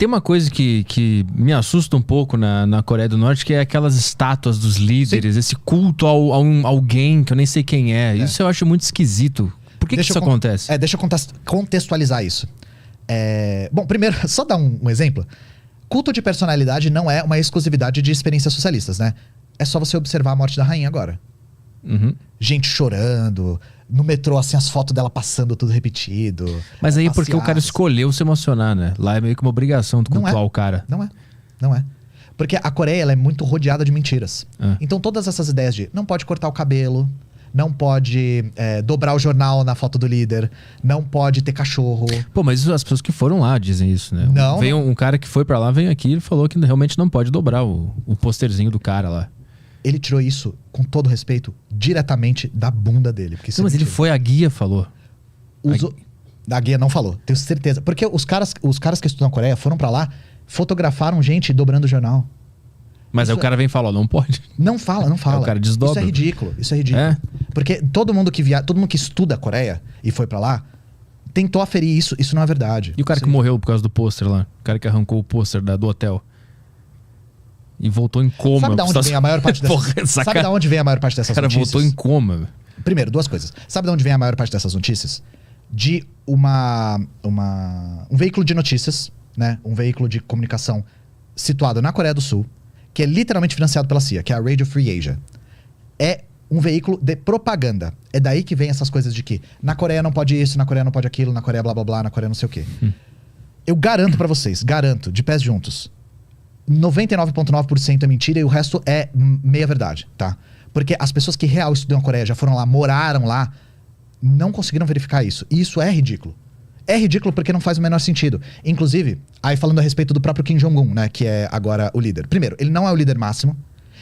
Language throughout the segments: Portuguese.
tem uma coisa que me assusta um pouco na Coreia do Norte, que é aquelas estátuas dos líderes, esse culto a alguém que eu nem sei quem é. Isso eu acho muito esquisito. Por que isso acontece? Deixa eu contextualizar isso. Bom, primeiro, só dar um exemplo. Culto de personalidade não é uma exclusividade de experiências socialistas, né? É só você observar a morte da rainha agora. Gente chorando, no metrô, assim, as fotos dela passando tudo repetido. Mas aí porque o cara escolheu se emocionar, né? Lá é meio que uma obrigação de cultuar o cara. Não é. Porque a Coreia, ela é muito rodeada de mentiras. Então todas essas ideias de não pode cortar o cabelo, não pode dobrar o jornal na foto do líder, não pode ter cachorro. Pô, mas as pessoas que foram lá dizem isso, né? Veio um cara que foi pra lá, veio aqui e falou que realmente não pode dobrar o posterzinho do cara lá. Ele tirou isso, com todo respeito, diretamente da bunda dele. Porque não, mas ele foi, a guia falou. A guia não falou, tenho certeza. Porque os caras que estudam na Coreia foram pra lá, fotografaram gente dobrando o jornal. Mas aí o cara vem e fala, não pode. Não fala. O cara desdobra. Isso é ridículo. Porque todo mundo que estuda a Coreia e foi pra lá, tentou aferir isso. Isso não é verdade. E o cara que morreu por causa do pôster lá? O cara que arrancou o pôster do hotel. E voltou em coma. Sabe de onde vem a maior parte dessas Sabe de onde vem a maior parte dessas notícias? O cara voltou em coma. Primeiro, duas coisas. Sabe de onde vem a maior parte dessas notícias? De um veículo de notícias, né? Um veículo de comunicação situado na Coreia do Sul, que é literalmente financiado pela CIA, que é a Radio Free Asia. É um veículo de propaganda. É daí que vem essas coisas de que na Coreia não pode isso, na Coreia não pode aquilo, na Coreia blá blá blá, na Coreia não sei o quê. Eu garanto pra vocês, de pés juntos, 99,9% é mentira e o resto é meia verdade, tá? Porque as pessoas que real estudam a Coreia, já foram lá, moraram lá, não conseguiram verificar isso. E isso é ridículo. É ridículo porque não faz o menor sentido. Inclusive, aí falando a respeito do próprio Kim Jong-un, né, que é agora o líder. Primeiro, ele não é o líder máximo,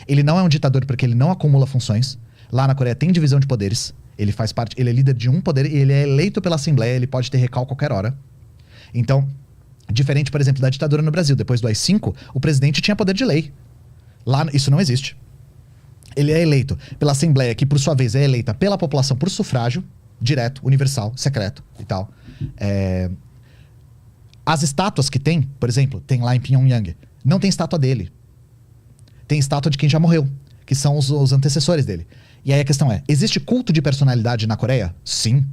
ele não é um ditador porque ele não acumula funções. Lá na Coreia tem divisão de poderes, ele faz parte, ele é líder de um poder e ele é eleito pela Assembleia, ele pode ter recall a qualquer hora. Então, diferente, por exemplo, da ditadura no Brasil, depois do AI-5, o presidente tinha poder de lei. Lá, isso não existe. Ele é eleito pela Assembleia, que por sua vez é eleita pela população por sufrágio, direto, universal, secreto e tal. As estátuas que tem, por exemplo, tem lá em Pyongyang, não tem estátua dele. Tem estátua de quem já morreu, que são os antecessores dele. E aí a questão é, existe culto de personalidade na Coreia? Sim.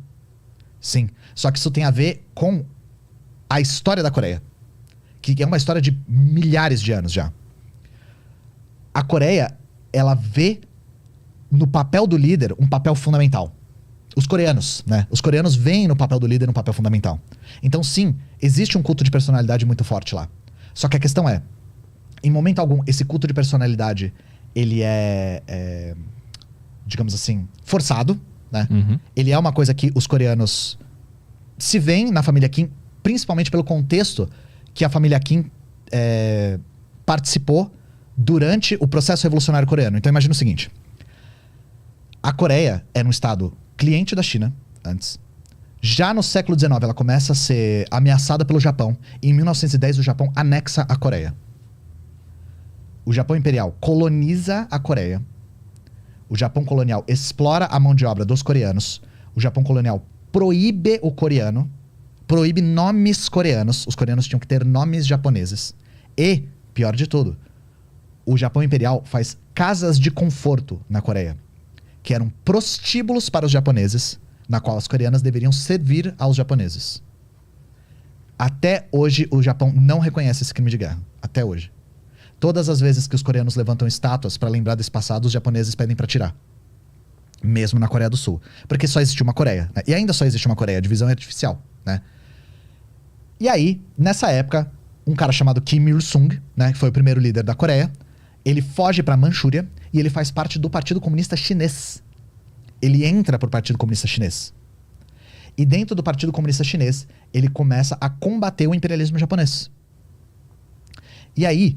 Sim. Só que isso tem a ver com a história da Coreia, que é uma história de milhares de anos já. A Coreia, ela vê no papel do líder um papel fundamental. Os coreanos, né? Os coreanos veem no papel do líder um papel fundamental. Então, sim, existe um culto de personalidade muito forte lá. Só que a questão é, em momento algum, esse culto de personalidade, ele digamos assim, forçado, né? Ele é uma coisa que os coreanos se veem na família Kim, principalmente pelo contexto que a família Kim participou durante o processo revolucionário coreano. Então imagina o seguinte, a Coreia era um estado cliente da China antes. Já no século XIX ela começa a ser ameaçada pelo Japão. E em 1910 o Japão anexa a Coreia. O Japão imperial coloniza a Coreia. O Japão colonial explora a mão de obra dos coreanos. O Japão colonial proíbe o coreano. Proíbe nomes coreanos. Os coreanos tinham que ter nomes japoneses. E, pior de tudo, o Japão imperial faz casas de conforto na Coreia, que eram prostíbulos para os japoneses, na qual as coreanas deveriam servir aos japoneses. Até hoje, o Japão não reconhece esse crime de guerra. Até hoje. Todas as vezes que os coreanos levantam estátuas para lembrar desse passado, os japoneses pedem para tirar. Mesmo na Coreia do Sul. Porque só existe uma Coreia, né? E ainda só existe uma Coreia, a divisão é artificial, né? E aí, nessa época, um cara chamado Kim Il-sung, né, que foi o primeiro líder da Coreia, ele foge para Manchúria e ele faz parte do Partido Comunista Chinês. Ele entra pro Partido Comunista Chinês. E dentro do Partido Comunista Chinês, ele começa a combater o imperialismo japonês. E aí,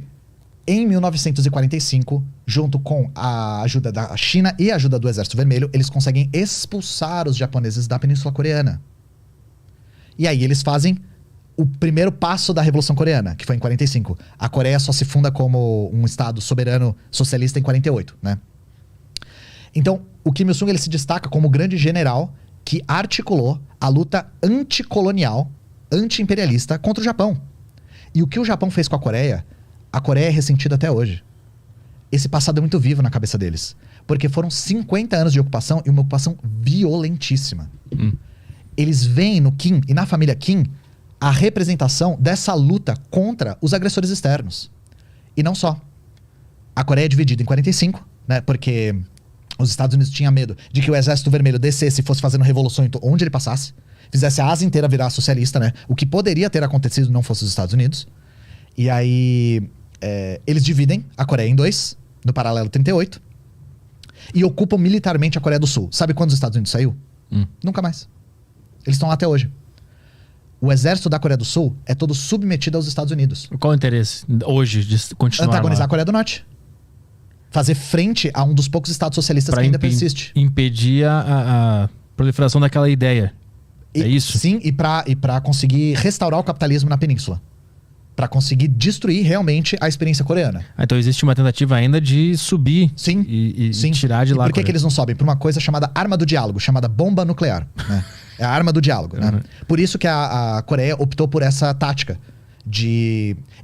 em 1945, junto com a ajuda da China e a ajuda do Exército Vermelho, eles conseguem expulsar os japoneses da Península Coreana. E aí eles fazem o primeiro passo da Revolução Coreana, que foi em 45. A Coreia só se funda como um estado soberano socialista em 48, né? Então, o Kim Il-sung, ele se destaca como o grande general que articulou a luta anticolonial, anti-imperialista contra o Japão. E o que o Japão fez com a Coreia é ressentida até hoje. Esse passado é muito vivo na cabeça deles. Porque foram 50 anos de ocupação e uma ocupação violentíssima. Eles veem no Kim e na família Kim a representação dessa luta contra os agressores externos. E não só. A Coreia é dividida em 45, né? Porque os Estados Unidos tinham medo de que o Exército Vermelho descesse e fosse fazendo revolução onde ele passasse. Fizesse a Ásia inteira virar socialista, né? O que poderia ter acontecido não fosse os Estados Unidos. E aí, eles dividem a Coreia em dois, no paralelo 38. E ocupam militarmente a Coreia do Sul. Sabe quando os Estados Unidos saiu? Nunca mais. Eles estão lá até hoje. O exército da Coreia do Sul é todo submetido aos Estados Unidos. Qual o interesse hoje de continuar antagonizar lá? A Coreia do Norte. Fazer frente a um dos poucos estados socialistas que ainda persiste. Impedir a proliferação daquela ideia. É isso? Sim, e pra conseguir restaurar o capitalismo na península. Pra conseguir destruir realmente a experiência coreana. Então existe uma tentativa ainda de subir Sim, e sim. tirar de lá. Por que eles não sobem? Por uma coisa chamada arma do diálogo, chamada bomba nuclear. Né? É a arma do diálogo. Né? Por isso que a Coreia optou por essa tática.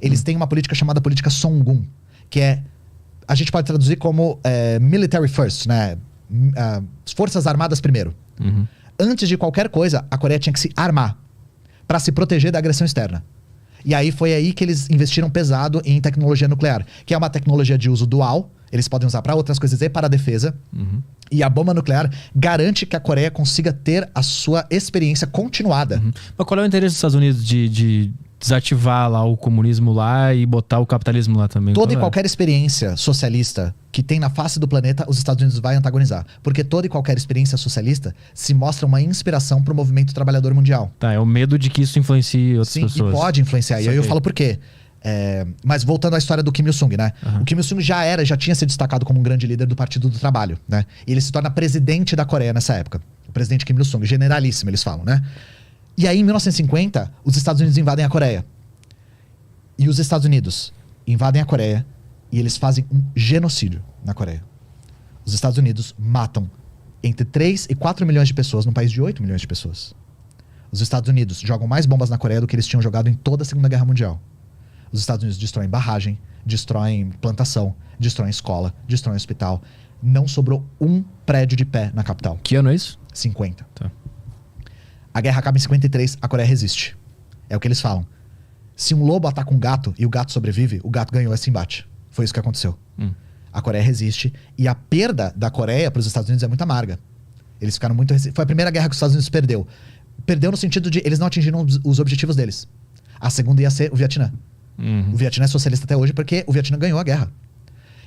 Eles têm uma política chamada política Songun, que é... A gente pode traduzir como military first, né? Forças armadas primeiro. Antes de qualquer coisa, a Coreia tinha que se armar para se proteger da agressão externa. E aí foi aí que eles investiram pesado em tecnologia nuclear, que é uma tecnologia de uso dual. Eles podem usar para outras coisas e para a defesa. E a bomba nuclear garante que a Coreia consiga ter a sua experiência continuada. Mas qual é o interesse dos Estados Unidos de desativar lá o comunismo lá e botar o capitalismo lá também? Toda e qualquer experiência socialista que tem na face do planeta, os Estados Unidos vai antagonizar. Porque toda e qualquer experiência socialista se mostra uma inspiração para o movimento trabalhador mundial. Tá, é o medo de que isso influencie outras pessoas. Sim, e pode influenciar. E aí eu falo por quê. Mas voltando à história do Kim Il-sung, né? O Kim Il-sung já tinha se destacado como um grande líder do Partido do Trabalho, né? E ele se torna presidente da Coreia nessa época. O presidente Kim Il-sung, generalíssimo, eles falam, né? E aí, em 1950, os Estados Unidos invadem a Coreia. E os Estados Unidos invadem a Coreia e eles fazem um genocídio na Coreia. Os Estados Unidos matam entre 3 e 4 milhões de pessoas num país de 8 milhões de pessoas. Os Estados Unidos jogam mais bombas na Coreia do que eles tinham jogado em toda a Segunda Guerra Mundial. Os Estados Unidos destroem barragem, destroem plantação, destroem escola, destroem hospital. Não sobrou um prédio de pé na capital. Que ano é isso? 50. Tá. A guerra acaba em 53, a Coreia resiste. É o que eles falam. Se um lobo ataca um gato e o gato sobrevive, o gato ganhou esse embate. Foi isso que aconteceu. A Coreia resiste e a perda da Coreia para os Estados Unidos é muito amarga. Eles ficaram muito... Foi a primeira guerra que os Estados Unidos perdeu. Perdeu no sentido de eles não atingiram os objetivos deles. A segunda ia ser o Vietnã. O Vietnã é socialista até hoje porque o Vietnã ganhou a guerra.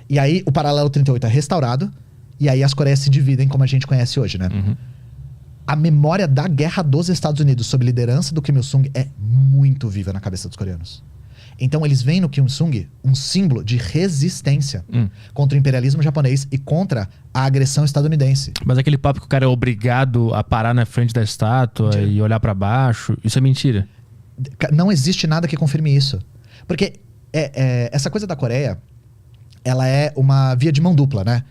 E aí o paralelo 38 é restaurado e aí as Coreias se dividem como a gente conhece hoje, né? A memória da guerra dos Estados Unidos sob liderança do Kim Il-sung é muito viva na cabeça dos coreanos. Então eles veem no Kim Il-sung um símbolo de resistência contra o imperialismo japonês e contra a agressão estadunidense. Mas aquele papo que o cara é obrigado a parar na frente da estátua e olhar pra baixo, isso é mentira? Não existe nada que confirme isso. Porque essa coisa da Coreia, ela é uma via de mão dupla, né?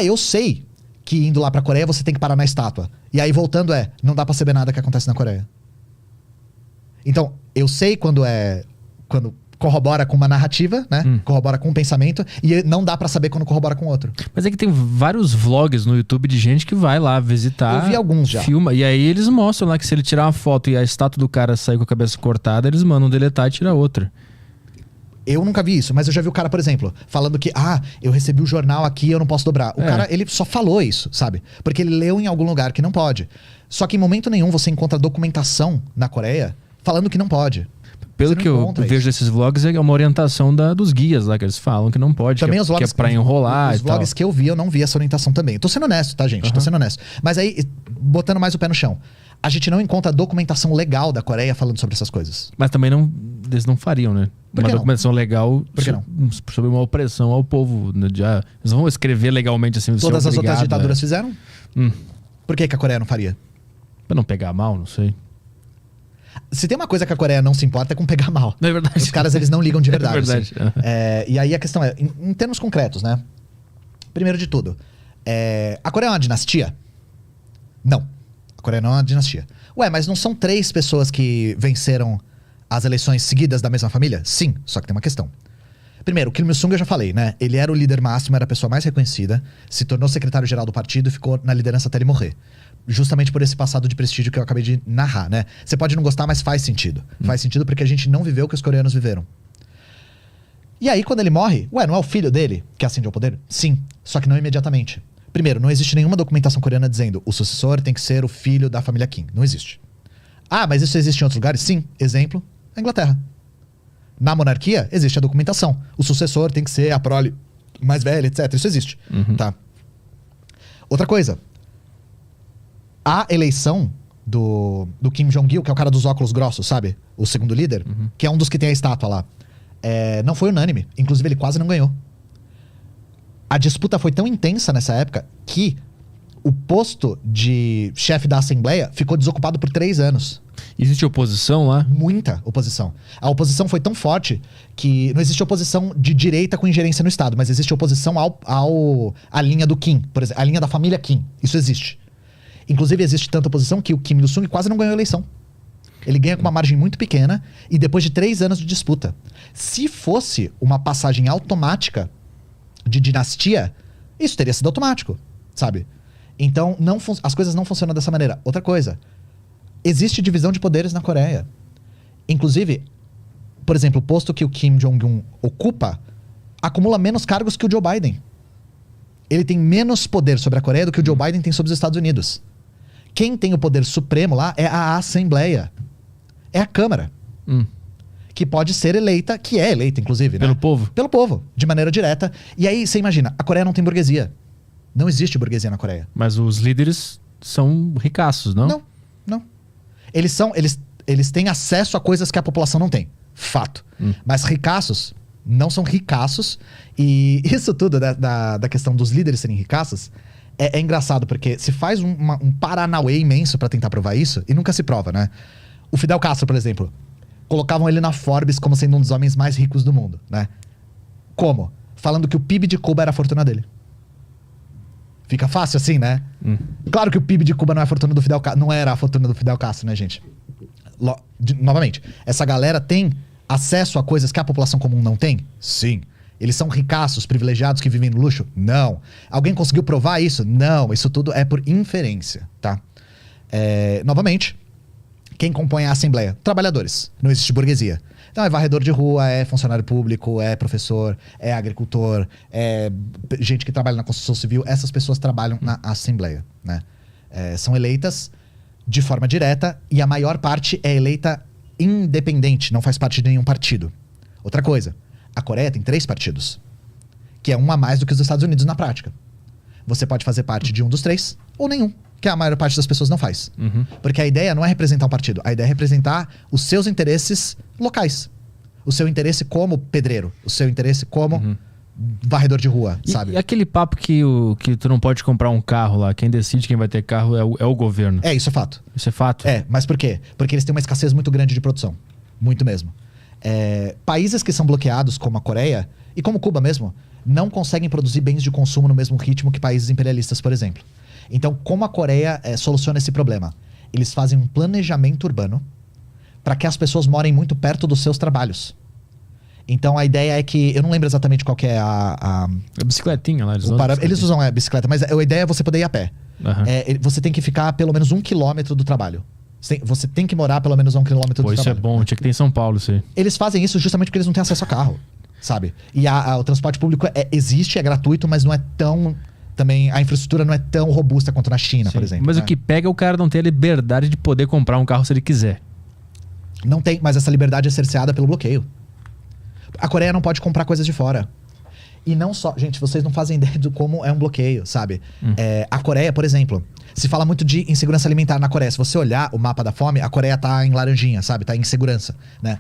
Eu sei que indo lá pra Coreia você tem que parar na estátua. E aí voltando não dá pra saber nada que acontece na Coreia. Então, eu sei quando corrobora com uma narrativa, né? Corrobora com um pensamento. E não dá pra saber quando corrobora com outro. Mas é que tem vários vlogs no YouTube de gente que vai lá visitar. Eu vi alguns já. Filma. E aí eles mostram lá que se ele tirar uma foto e a estátua do cara sair com a cabeça cortada, eles mandam deletar e tirar outra. Eu nunca vi isso, mas eu já vi o cara, por exemplo, falando que, eu recebi o jornal aqui, eu não posso dobrar. O cara, ele só falou isso, sabe? Porque ele leu em algum lugar que não pode. Só que em momento nenhum você encontra documentação na Coreia falando que não pode. Pelo que eu vejo desses vlogs, é uma orientação dos guias lá, que eles falam que não pode, também que, os vlogs, que é pra enrolar os vlogs que eu vi, eu não vi essa orientação também. Eu tô sendo honesto, tá, gente? Tô sendo honesto. Mas aí, botando mais o pé no chão, a gente não encontra documentação legal da Coreia falando sobre essas coisas. Mas também eles não fariam, né? Por que uma documentação legal sobre uma opressão ao povo. Né? Eles vão escrever legalmente assim. Todas as outras ditaduras fizeram? Por que a Coreia não faria? Pra não pegar mal, não sei. Se tem uma coisa que a Coreia não se importa é com pegar mal. Não é verdade. Os caras, eles não ligam de verdade. É verdade. Assim. E aí a questão em termos concretos, né? Primeiro de tudo, a Coreia é uma dinastia? Não. A Coreia não é uma dinastia. Mas não são 3 pessoas que venceram as eleições seguidas da mesma família? Sim, só que tem uma questão. Primeiro, o Kim Il-sung eu já falei, né? Ele era o líder máximo, era a pessoa mais reconhecida, se tornou secretário-geral do partido e ficou na liderança até ele morrer. Justamente por esse passado de prestígio que eu acabei de narrar, né? Você pode não gostar, mas faz sentido. Faz sentido porque a gente não viveu o que os coreanos viveram. E aí, quando ele morre, não é o filho dele que ascende ao poder? Sim, só que não imediatamente. Primeiro, não existe nenhuma documentação coreana dizendo o sucessor tem que ser o filho da família Kim. Não existe. Ah, mas isso existe em outros lugares? Sim. Exemplo, a Inglaterra. Na monarquia, existe a documentação. O sucessor tem que ser a prole mais velha, etc. Isso existe. Tá? Outra coisa. A eleição do Kim Jong-il, que é o cara dos óculos grossos, sabe? O segundo líder, que é um dos que tem a estátua lá. Não foi unânime. Inclusive, ele quase não ganhou. A disputa foi tão intensa nessa época que o posto de chefe da Assembleia ficou desocupado por 3 anos. Existe oposição lá? Muita oposição. A oposição foi tão forte que não existe oposição de direita com ingerência no Estado, mas existe oposição à linha do Kim, por exemplo, a linha da família Kim. Isso existe. Inclusive, existe tanta oposição que o Kim Il-sung quase não ganhou a eleição. Ele ganha com uma margem muito pequena e depois de 3 anos de disputa. Se fosse uma passagem automática de dinastia, isso teria sido automático, sabe? Então, as coisas não funcionam dessa maneira. Outra coisa, existe divisão de poderes na Coreia. Inclusive, por exemplo, o posto que o Kim Jong-un ocupa acumula menos cargos que o Joe Biden. Ele tem menos poder sobre a Coreia do que o Joe Biden tem sobre os Estados Unidos. Quem tem o poder supremo lá é a Assembleia. É a Câmara. Que pode ser eleita, que é eleita, inclusive, né? Pelo povo? Pelo povo, de maneira direta. E aí, você imagina, a Coreia não tem burguesia. Não existe burguesia na Coreia. Mas os líderes são ricaços, não? Não. Eles têm acesso a coisas que a população não tem. Fato. Mas ricaços não são ricaços. E isso tudo da questão dos líderes serem ricaços é engraçado, porque se faz um paranauê imenso pra tentar provar isso, e nunca se prova, né? O Fidel Castro, por exemplo, colocavam ele na Forbes como sendo um dos homens mais ricos do mundo, né? Como? Falando que o PIB de Cuba era a fortuna dele. Fica fácil assim, né? Claro que o PIB de Cuba não é a fortuna do Fidel Castro, não era a fortuna do Fidel Castro, né, gente? Novamente, essa galera tem acesso a coisas que a população comum não tem? Sim. Eles são ricaços, privilegiados que vivem no luxo? Não. Alguém conseguiu provar isso? Não. Isso tudo é por inferência, tá? Novamente, quem compõe a Assembleia? Trabalhadores. Não existe burguesia. Então é varredor de rua, é funcionário público, é professor, é agricultor, é gente que trabalha na construção civil. Essas pessoas trabalham na Assembleia, né? São eleitas de forma direta e a maior parte é eleita independente, não faz parte de nenhum partido. Outra coisa, a Coreia tem 3 partidos, que é um a mais do que os Estados Unidos na prática. Você pode fazer parte de um dos 3 ou nenhum, que a maior parte das pessoas não faz. Porque a ideia não é representar um partido, a ideia é representar os seus interesses locais. O seu interesse como pedreiro, o seu interesse como varredor de rua, sabe? E aquele papo que tu não pode comprar um carro lá, quem decide quem vai ter carro é o governo. Isso é fato. Isso é fato? Mas por quê? Porque eles têm uma escassez muito grande de produção. Muito mesmo. Países que são bloqueados, como a Coreia, e como Cuba mesmo, não conseguem produzir bens de consumo no mesmo ritmo que países imperialistas, por exemplo. Então, como a Coreia soluciona esse problema? Eles fazem um planejamento urbano para que as pessoas morem muito perto dos seus trabalhos. Então, a ideia é que... Eu não lembro exatamente qual que é a bicicletinha lá. Eles usam a bicicleta, mas a ideia é você poder ir a pé. Você tem que ficar pelo menos 1 quilômetro do trabalho. Você tem que morar pelo menos 1 quilômetro do trabalho. Isso é bom. Tinha que ter em São Paulo, isso aí. Eles fazem isso justamente porque eles não têm acesso a carro, sabe? E o transporte público existe, é gratuito, mas não é tão... Também a infraestrutura não é tão robusta quanto na China, por exemplo. Mas o que pega é o cara não ter a liberdade de poder comprar um carro se ele quiser. Não tem, mas essa liberdade é cerceada pelo bloqueio. A Coreia não pode comprar coisas de fora. E não só... Gente, vocês não fazem ideia de como é um bloqueio, sabe? A Coreia, por exemplo, se fala muito de insegurança alimentar na Coreia. Se você olhar o mapa da fome, a Coreia tá em laranjinha, sabe? Tá em insegurança, né?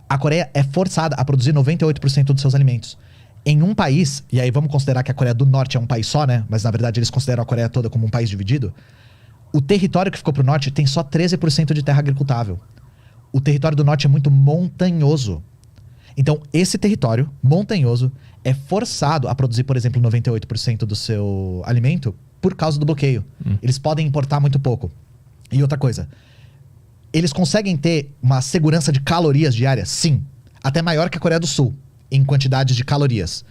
A Coreia é forçada a produzir 98% dos seus alimentos. Em um país, e aí vamos considerar que a Coreia do Norte é um país só, né? Mas na verdade eles consideram a Coreia toda como um país dividido. O território que ficou pro norte tem só 13% de terra agricultável. O território do norte é muito montanhoso. Então, esse território montanhoso é forçado a produzir, por exemplo, 98% do seu alimento por causa do bloqueio. Eles podem importar muito pouco. E outra coisa, Eles conseguem ter uma segurança de calorias diárias? Sim. Até maior que a Coreia do Sul, em quantidades de calorias.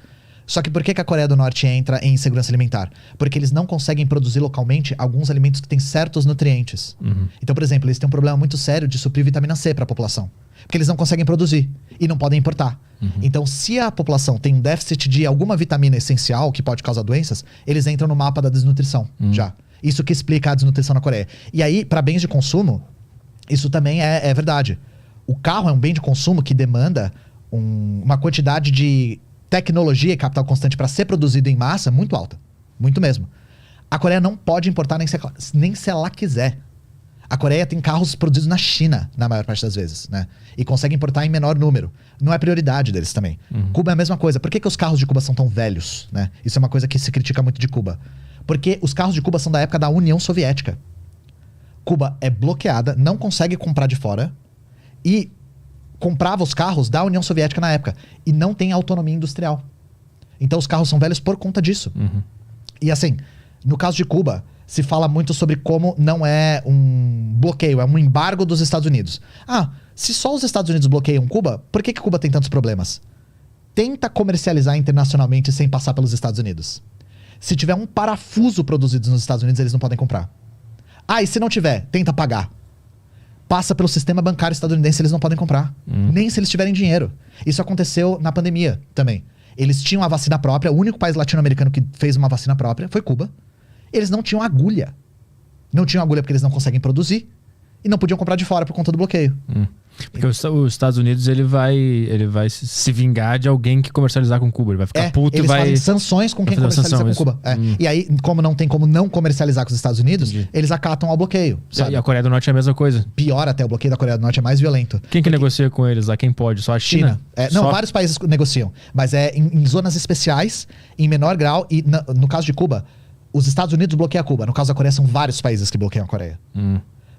Só que por que a Coreia do Norte entra em insegurança alimentar? Porque eles não conseguem produzir localmente alguns alimentos que têm certos nutrientes. Então, por exemplo, eles têm um problema muito sério de suprir vitamina C para a população. Porque eles não conseguem produzir e não podem importar. Então, se a população tem um déficit de alguma vitamina essencial que pode causar doenças, eles entram no mapa da desnutrição já. Isso que explica a desnutrição na Coreia. E aí, para bens de consumo, isso também é verdade. O carro é um bem de consumo que demanda uma quantidade de tecnologia e capital constante para ser produzido em massa muito alta. Muito mesmo. A Coreia não pode importar nem se ela quiser. A Coreia tem carros produzidos na China, na maior parte das vezes, né? E consegue importar em menor número. Não é prioridade deles também. Cuba é a mesma coisa. Por que os carros de Cuba são tão velhos, né? Isso é uma coisa que se critica muito de Cuba. Porque os carros de Cuba são da época da União Soviética. Cuba é bloqueada, não consegue comprar de fora e comprava os carros da União Soviética na época. E não tem autonomia industrial. Então os carros são velhos por conta disso. E assim, no caso de Cuba, se fala muito sobre como não é um bloqueio, é um embargo dos Estados Unidos. Se só os Estados Unidos bloqueiam Cuba, por que Cuba tem tantos problemas? Tenta comercializar internacionalmente sem passar pelos Estados Unidos. Se tiver um parafuso produzido nos Estados Unidos, eles não podem comprar. E se não tiver, tenta pagar. Passa pelo sistema bancário estadunidense, eles não podem comprar. Nem se eles tiverem dinheiro. Isso aconteceu na pandemia também. Eles tinham a vacina própria, o único país latino-americano que fez uma vacina própria foi Cuba. Eles não tinham agulha. Não tinham agulha porque eles não conseguem produzir. E não podiam comprar de fora por conta do bloqueio. Porque os Estados Unidos ele vai se vingar de alguém que comercializar com Cuba. Ele vai ficar puto e vai... Eles fazem sanções com quem comercializa com Cuba. E aí, como não tem como não comercializar com os Estados Unidos, eles acatam ao bloqueio. Sabe? E a Coreia do Norte é a mesma coisa. Pior até, o bloqueio da Coreia do Norte é mais violento. Quem que negocia com eles lá? Quem pode? Só a China? Não, vários países negociam. Mas é em zonas especiais, em menor grau. E no caso de Cuba, os Estados Unidos bloqueiam Cuba. No caso da Coreia, são vários países que bloqueiam a Coreia.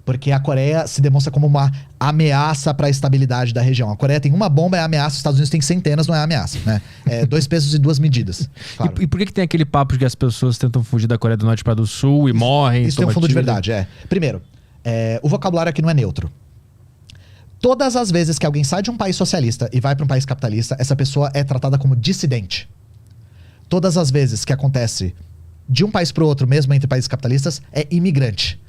Porque a Coreia se demonstra como uma ameaça para a estabilidade da região. A Coreia tem uma bomba, é ameaça. Os Estados Unidos tem centenas, não é ameaça, né? É 2 pesos e 2 medidas. Claro. E por que tem aquele papo de que as pessoas tentam fugir da Coreia do Norte para do Sul e morrem? Isso tem um fundo de verdade, Primeiro, o vocabulário aqui não é neutro. Todas as vezes que alguém sai de um país socialista e vai para um país capitalista, essa pessoa é tratada como dissidente. Todas as vezes que acontece de um país para o outro, mesmo entre países capitalistas, é imigrante.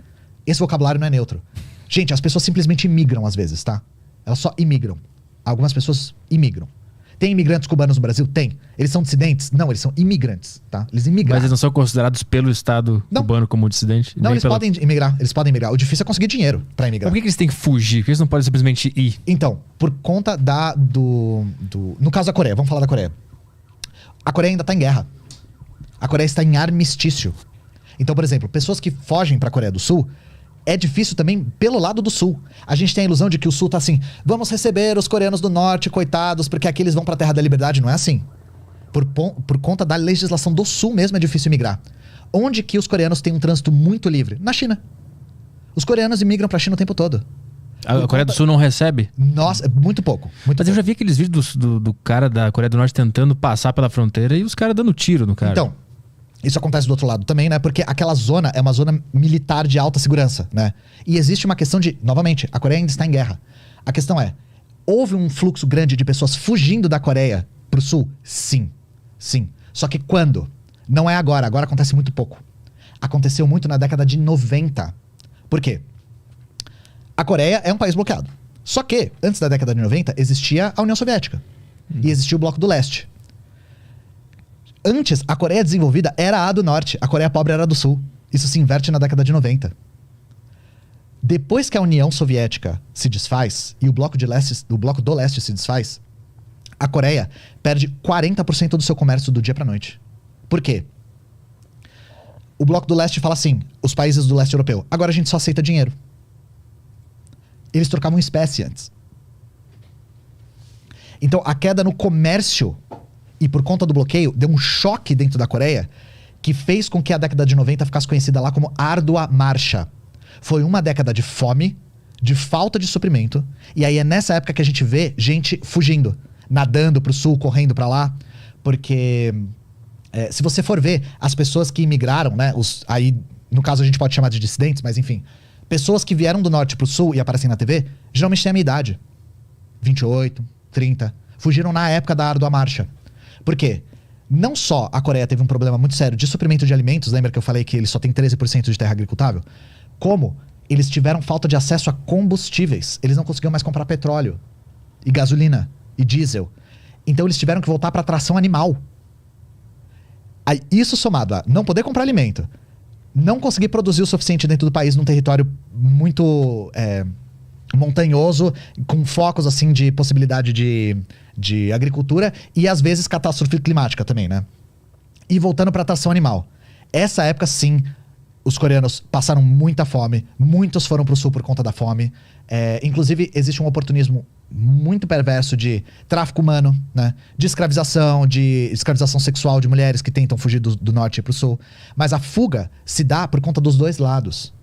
Esse vocabulário não é neutro. Gente, as pessoas simplesmente imigram às vezes, tá? Elas só imigram. Algumas pessoas imigram. Tem imigrantes cubanos no Brasil? Tem. Eles são dissidentes? Não, eles são imigrantes, tá? Eles imigraram. Mas eles não são considerados pelo Estado cubano como dissidente? Não, eles podem imigrar. Eles podem imigrar. O difícil é conseguir dinheiro pra imigrar. Mas por que eles têm que fugir? Por que eles não podem simplesmente ir? Então, por conta no caso da Coreia, vamos falar da Coreia. A Coreia ainda tá em guerra. A Coreia está em armistício. Então, por exemplo, pessoas que fogem pra Coreia do Sul, é difícil também pelo lado do Sul. A gente tem a ilusão de que o Sul tá assim, vamos receber os coreanos do Norte, coitados, porque aqui eles vão pra Terra da Liberdade. Não é assim. Por conta da legislação do Sul mesmo é difícil migrar. Onde que os coreanos têm um trânsito muito livre? Na China. Os coreanos imigram pra China o tempo todo. A Coreia do Sul não recebe? Nossa, muito pouco. Mas eu já vi aqueles vídeos do cara da Coreia do Norte tentando passar pela fronteira e os caras dando tiro no cara. Então, isso acontece do outro lado também, né? Porque aquela zona é uma zona militar de alta segurança, né? E existe uma questão de... Novamente, a Coreia ainda está em guerra. A questão é, houve um fluxo grande de pessoas fugindo da Coreia pro Sul? Sim. Sim. Só que quando? Não é agora. Agora acontece muito pouco. Aconteceu muito na década de 90. Por quê? A Coreia é um país bloqueado. Só que, antes da década de 90, existia a União Soviética. E existia o Bloco do Leste. Antes, a Coreia desenvolvida era a do Norte. A Coreia pobre era a do Sul. Isso se inverte na década de 90. Depois que a União Soviética se desfaz e o Bloco do Leste se desfaz, a Coreia perde 40% do seu comércio do dia pra noite. Por quê? O Bloco do Leste fala assim, os países do leste europeu, agora a gente só aceita dinheiro. Eles trocavam espécie antes. Então, a queda no comércio e por conta do bloqueio, deu um choque dentro da Coreia que fez com que a década de 90 ficasse conhecida lá como Árdua Marcha. Foi uma década de fome, de falta de suprimento, e aí é nessa época que a gente vê gente fugindo, nadando pro sul, correndo pra lá, porque se você for ver, as pessoas que imigraram, né, aí no caso a gente pode chamar de dissidentes, mas enfim, Pessoas que vieram do norte pro sul e aparecem na TV, geralmente têm a minha idade. 28, 30. Fugiram na época da Árdua Marcha. Por quê? Não só a Coreia teve um problema muito sério de suprimento de alimentos, lembra que eu falei que eles só têm 13% de terra agricultável? Como eles tiveram falta de acesso a combustíveis. Eles não conseguiam mais comprar petróleo, e gasolina, e diesel. Então eles tiveram que voltar para tração animal. Aí, isso somado a não poder comprar alimento, não conseguir produzir o suficiente dentro do país num território muito montanhoso, com focos assim de possibilidade de agricultura e às vezes catástrofe climática também, né? E voltando para tração animal. Essa época, sim, os coreanos passaram muita fome, muitos foram pro sul por conta da fome. Inclusive, existe um oportunismo muito perverso de tráfico humano, né? De escravização sexual de mulheres que tentam fugir do norte e pro sul. Mas a fuga se dá por conta dos dois lados.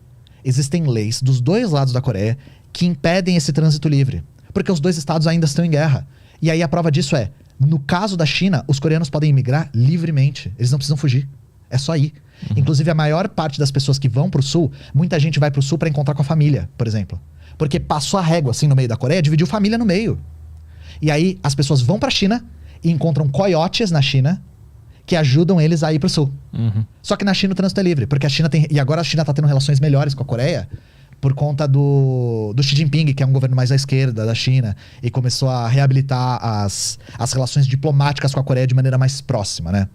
Existem leis dos dois lados da Coreia que impedem esse trânsito livre. Porque os dois estados ainda estão em guerra. E aí a prova disso no caso da China, os coreanos podem imigrar livremente. Eles não precisam fugir. É só ir. Inclusive, a maior parte das pessoas que vão pro sul, muita gente vai pro sul pra encontrar com a família, por exemplo. Porque passou a régua assim no meio da Coreia, dividiu família no meio. E aí as pessoas vão pra China e encontram coiotes na China que ajudam eles a ir pro sul. Só que na China o trânsito é livre, porque a China tem... E agora a China tá tendo relações melhores com a Coreia por conta do Xi Jinping, que é um governo mais à esquerda da China, e começou a reabilitar as relações diplomáticas com a Coreia de maneira mais próxima, né?